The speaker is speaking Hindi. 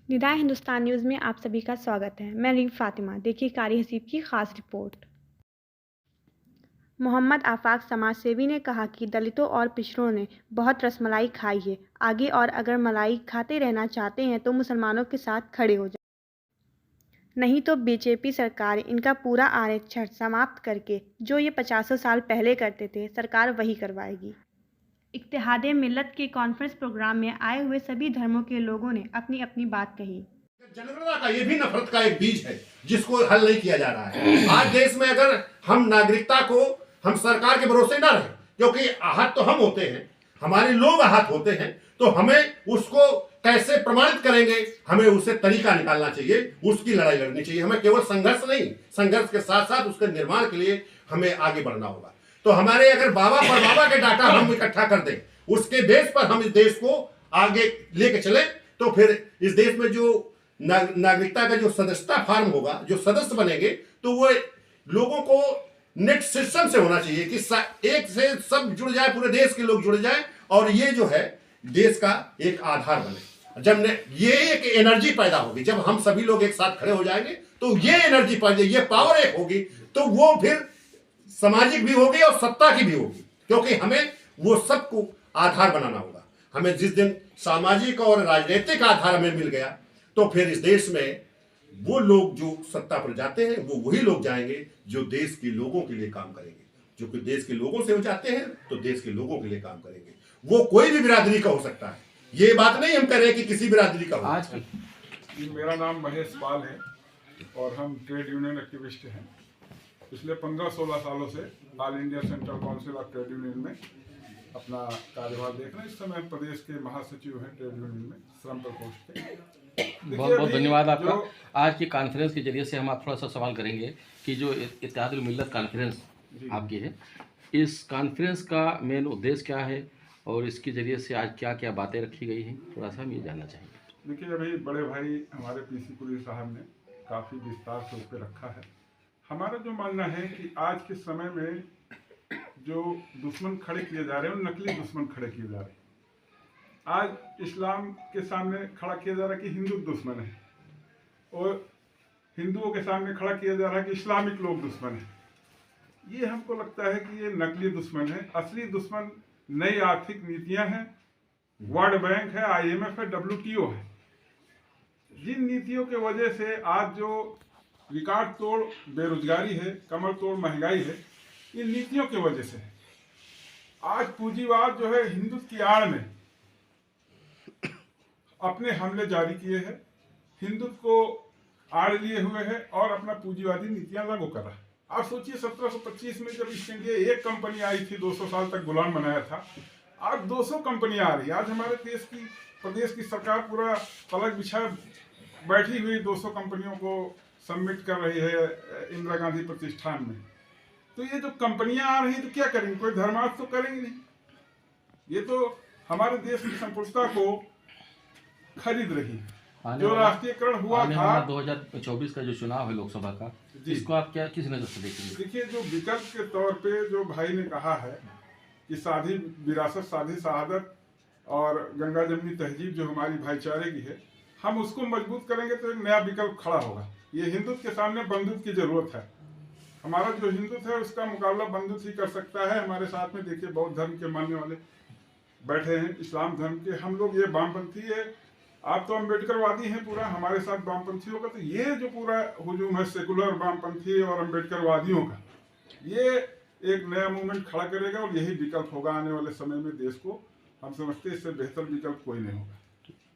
निदाए हिंदुस्तान न्यूज़ में आप सभी का स्वागत है। मैं रीम फातिमा। देखिए कारी हसीब की खास रिपोर्ट। मोहम्मद आफाक समाजसेवी ने कहा कि दलितों और पिछड़ों ने बहुत रसमलाई खाई है आगे, और अगर मलाई खाते रहना चाहते हैं तो मुसलमानों के साथ खड़े हो जाए, नहीं तो बीजेपी सरकार इनका पूरा आरक्षण समाप्त करके जो ये 50 साल पहले करते थे, सरकार वही करवाएगी। इत्तेहादे मिल्लत के कॉन्फ्रेंस प्रोग्राम में आए हुए सभी धर्मों के लोगों ने अपनी अपनी बात कही। जनगणना का ये भी नफरत का एक बीज है जिसको हल नहीं किया जा रहा है। आज देश में अगर हम नागरिकता को हम सरकार के भरोसे ना रहे, क्योंकि आहत तो हम होते हैं, हमारे लोग आहत होते हैं, तो हमें उसको कैसे प्रमाणित करेंगे, हमें उसे तरीका निकालना चाहिए, उसकी लड़ाई लड़नी चाहिए। हमें केवल संघर्ष नहीं, संघर्ष के साथ साथ उसके निर्माण के लिए हमें आगे बढ़ना होगा। तो हमारे अगर बाबा पर बाबा के डाटा हम इकट्ठा कर दें, उसके बेस पर हम इस देश को आगे लेके चले, तो फिर इस देश में जो नागरिकता का जो सदस्यता फार्म होगा, जो सदस्य बनेंगे, तो वो लोगों को नेट सिस्टम से होना चाहिए कि एक से सब जुड़ जाए, पूरे देश के लोग जुड़ जाए, और ये जो है देश का एक आधार बने। जब ये एक एनर्जी पैदा होगी, जब हम सभी लोग एक साथ खड़े हो जाएंगे, तो ये एनर्जी पैदा, ये पावर एक होगी, तो वो फिर सामाजिक भी होगी और सत्ता की भी होगी, क्योंकि हमें वो सबको आधार बनाना होगा। हमें जिस दिन सामाजिक और राजनीतिक आधार हमें मिल गया, तो फिर इस देश में वो लोग जो सत्ता पर जाते हैं, वो वही लोग जाएंगे जो देश के लोगों के लिए काम करेंगे। जो कि देश के लोगों से हो जाते हैं, तो देश के लोगों के लिए काम करेंगे। वो कोई भी बिरादरी का हो सकता है, ये बात नहीं हम कह रहे कि किसी बिरादरी का हो। आज मेरा नाम महेश पाल है और हम ट्रेड यूनियन एक्टिविस्ट हैं। पिछले 15-16 सालों से all India central council of trade union में अपना कार्यभार देख रहे हैं। इस समय प्रदेश के महासचिव हैं ट्रेड यूनियन में, श्रम प्रकोष्ठ के। बहुत बहुत धन्यवाद आपका। आज की कॉन्फ्रेंस के जरिए से हम आप थोड़ा सा सवाल करेंगे कि जो इत्तेहादुल मिल्लत कॉन्फ्रेंस आपकी है, इस कॉन्फ्रेंस का मेन उद्देश्य क्या है और इसके जरिए से आज क्या क्या बातें रखी गई हैं, थोड़ा सा हम ये जानना चाहेंगे। देखिए, अभी बड़े भाई हमारे पीसी पुरी साहब ने काफ़ी विस्तार से उस पर रखा है। हमारा जो मानना है कि आज के समय में जो दुश्मन खड़े किए जा रहे हैं, वो नकली दुश्मन खड़े किए जा रहे हैं। आज इस्लाम के सामने खड़ा किया जा रहा है कि हिंदू दुश्मन है, और हिंदुओं के सामने खड़ा किया जा रहा है कि इस्लामिक लोग दुश्मन है। ये हमको लगता है कि ये नकली दुश्मन है। असली दुश्मन नई आर्थिक नीतियां हैं, वर्ल्ड बैंक है, IMF है, WTO है। जिन नीतियों के वजह से आज जो रिकॉर्ड तोड़ बेरोजगारी है, कमर तोड़ महंगाई है, इन नीतियों की वजह से है। आज पूंजीवाद जो है हिंदुत्व की आड़ में अपने हमले जारी किए हैं, हिंदुत्व को आड़ लिए हुए है और अपना पूंजीवादी नीतियां लागू कर रहा है। आप सोचिए, 1725 में जब ईस्ट इंडिया एक कंपनी आई थी, 200 साल तक गुलाम बनाया था, आज 200 कंपनियां आ रही। आज हमारे प्रदेश की सरकार पूरा पलक बिछा बैठी हुई 200 कंपनियों को सबमिट कर रही है इंदिरा गांधी प्रतिष्ठान में। तो ये जो कंपनियां आ रही तो क्या करेंगे? कोई धर्मार्थ तो करेंगे नहीं। ये तो हमारे देश की संप्रभुता को खरीद रही है। जो राष्ट्रीयकरण हुआ था 2024 का जो चुनाव है लोकसभा का, इसको आप क्या किस नजर से देखेंगे? देखिए, जो विकल्प के तौर पे जो भाई ने कहा है कि साधी विरासत, साधी शहादत और गंगा जमनी तहजीब जो हमारी भाईचारे की है, हम उसको मजबूत करेंगे तो एक नया विकल्प खड़ा होगा। ये हिंदुत्व के सामने बंधुत्व की जरूरत है। हमारा जो हिंदुत्व है उसका मुकाबला बंधुत्व ही कर सकता है। हमारे साथ में देखिए बौद्ध धर्म के मानने वाले बैठे हैं, इस्लाम धर्म के, हम लोग, ये वामपंथी है। आप तो अम्बेडकरवादी हैं पूरा, हमारे साथ वामपंथी होगा, तो ये जो पूरा हुजूम है सेकुलर वामपंथी और अम्बेडकरवादियों का, ये एक नया मूवमेंट खड़ा करेगा और यही विकल्प होगा आने वाले समय में देश को। हम समझते हैं इससे बेहतर विकल्प कोई नहीं होगा।